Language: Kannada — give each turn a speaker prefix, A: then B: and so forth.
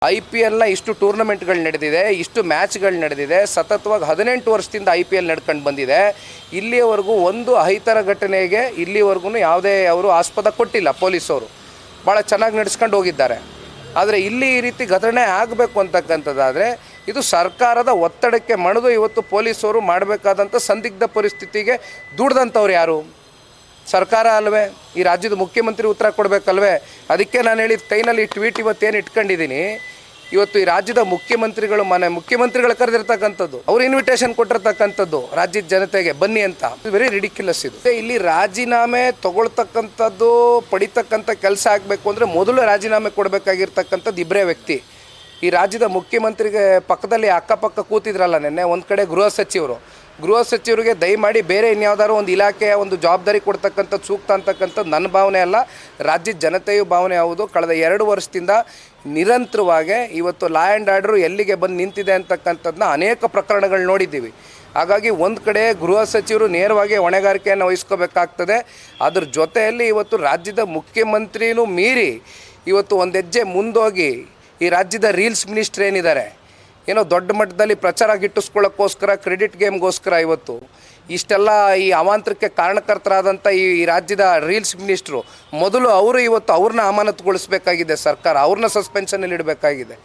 A: IPLನ ಇಷ್ಟು ಟೂರ್ನಮೆಂಟ್ಗಳು ನಡೆದಿದೆ, ಇಷ್ಟು ಮ್ಯಾಚ್ಗಳು ನಡೆದಿದೆ. ಸತತವಾಗಿ 18 ವರ್ಷದಿಂದ IPL ನಡ್ಕೊಂಡು ಬಂದಿದೆ. ಇಲ್ಲಿಯವರೆಗೂ ಒಂದು ಅಹಿತರ ಘಟನೆಗೆ ಇಲ್ಲಿವರೆಗೂ ಯಾವುದೇ ಅವರು ಆಸ್ಪದ ಕೊಟ್ಟಿಲ್ಲ. ಪೊಲೀಸವರು ಭಾಳ ಚೆನ್ನಾಗಿ ನಡೆಸ್ಕೊಂಡು ಹೋಗಿದ್ದಾರೆ. ಆದರೆ ಇಲ್ಲಿ ಈ ರೀತಿ ಘಟನೆ ಆಗಬೇಕು ಅಂತಕ್ಕಂಥದ್ದಾದರೆ ಇದು ಸರ್ಕಾರದ ಒತ್ತಡಕ್ಕೆ ಮಣಿದು ಇವತ್ತು ಪೊಲೀಸವರು ಮಾಡಬೇಕಾದಂಥ ಸಂದಿಗ್ಧ ಪರಿಸ್ಥಿತಿಗೆ ದುಡ್ದಂಥವ್ರು ಯಾರು? ಸರ್ಕಾರ ಅಲ್ವೇ? ಈ ರಾಜ್ಯದ ಮುಖ್ಯಮಂತ್ರಿ ಉತ್ತರ ಕೊಡಬೇಕಲ್ವೇ? ಅದಕ್ಕೆ ನಾನು ಹೇಳಿದ ಕೈನಲ್ಲಿ ಟ್ವೀಟ್ ಇವತ್ತೇನು ಇಟ್ಕೊಂಡಿದ್ದೀನಿ, ಇವತ್ತು ಈ ರಾಜ್ಯದ ಮುಖ್ಯಮಂತ್ರಿಗಳು ಮುಖ್ಯಮಂತ್ರಿಗಳು ಕರೆದಿರ್ತಕ್ಕಂಥದ್ದು, ಅವ್ರು ಇನ್ವಿಟೇಷನ್ ಕೊಟ್ಟಿರ್ತಕ್ಕಂಥದ್ದು ರಾಜ್ಯದ ಜನತೆಗೆ ಬನ್ನಿ ಅಂತ. ವೆರಿ ರಿಡಿಕ್ಯುಲಸ್ ಇದು. ಇಲ್ಲಿ ರಾಜೀನಾಮೆ ತಗೊಳ್ತಕ್ಕಂಥದ್ದು ಪಡಿತಕ್ಕಂಥ ಕೆಲಸ ಆಗಬೇಕು ಅಂದರೆ ಮೊದಲು ರಾಜೀನಾಮೆ ಕೊಡಬೇಕಾಗಿರ್ತಕ್ಕಂಥದ್ದು ಇಬ್ಬರೇ ವ್ಯಕ್ತಿ. ಈ ರಾಜ್ಯದ ಮುಖ್ಯಮಂತ್ರಿಗೆ ಪಕ್ಕದಲ್ಲಿ ಅಕ್ಕಪಕ್ಕ ಕೂತಿದ್ರಲ್ಲ ನಿನ್ನೆ, ಒಂದು ಕಡೆ ಗೃಹ ಸಚಿವರಿಗೆ ದಯಮಾಡಿ ಬೇರೆ ಇನ್ಯಾವುದಾದ್ರು ಒಂದು ಇಲಾಖೆಯ ಒಂದು ಜವಾಬ್ದಾರಿ ಕೊಡ್ತಕ್ಕಂಥದ್ದು ಸೂಕ್ತ ಅಂತಕ್ಕಂಥದ್ದು ನನ್ನ ಭಾವನೆ ಅಲ್ಲ, ರಾಜ್ಯದ ಜನತೆಯು ಭಾವನೆ ಹೌದು. ಕಳೆದ 2 ವರ್ಷದಿಂದ ನಿರಂತರವಾಗಿ ಇವತ್ತು ಲಾ ಆ್ಯಂಡ್ ಆರ್ಡ್ರು ಎಲ್ಲಿಗೆ ಬಂದು ನಿಂತಿದೆ ಅಂತಕ್ಕಂಥದ್ದನ್ನ ಅನೇಕ ಪ್ರಕರಣಗಳು ನೋಡಿದ್ದೀವಿ. ಹಾಗಾಗಿ ಒಂದು ಕಡೆ ಗೃಹ ಸಚಿವರು ನೇರವಾಗಿ ಹೊಣೆಗಾರಿಕೆಯನ್ನು ವಹಿಸ್ಕೋಬೇಕಾಗ್ತದೆ. ಅದ್ರ ಜೊತೆಯಲ್ಲಿ ಇವತ್ತು ರಾಜ್ಯದ ಮುಖ್ಯಮಂತ್ರಿನೂ ಮೀರಿ ಇವತ್ತು ಒಂದು ಹೆಜ್ಜೆ ಮುಂದೋಗಿ ಈ ರಾಜ್ಯದ ರೀಲ್ಸ್ ಮಿನಿಸ್ಟ್ರ್ ಏನಿದ್ದಾರೆ, ಏನೋ ದೊಡ್ಡ ಮಟ್ಟದಲ್ಲಿ ಪ್ರಚಾರ ಗಿಟ್ಟಿಸ್ಕೊಳ್ಳೋಕ್ಕೋಸ್ಕರ, ಕ್ರೆಡಿಟ್ ಗೇಮ್ಗೋಸ್ಕರ ಇವತ್ತು ಇಷ್ಟೆಲ್ಲ ಈ ಅವಾಂತರಕ್ಕೆ ಕಾರಣಕರ್ತರಾದಂಥ ಈ ರಾಜ್ಯದ ರೀಲ್ಸ್ ಮಿನಿಸ್ಟ್ರು ಮೊದಲು ಅವರು ಇವತ್ತು ಅವ್ರನ್ನ ಅಮಾನತುಗೊಳಿಸಬೇಕಾಗಿದೆ ಸರ್ಕಾರ, ಅವ್ರನ್ನ ಸಸ್ಪೆನ್ಷನಲ್ಲಿ ಇಡಬೇಕಾಗಿದೆ.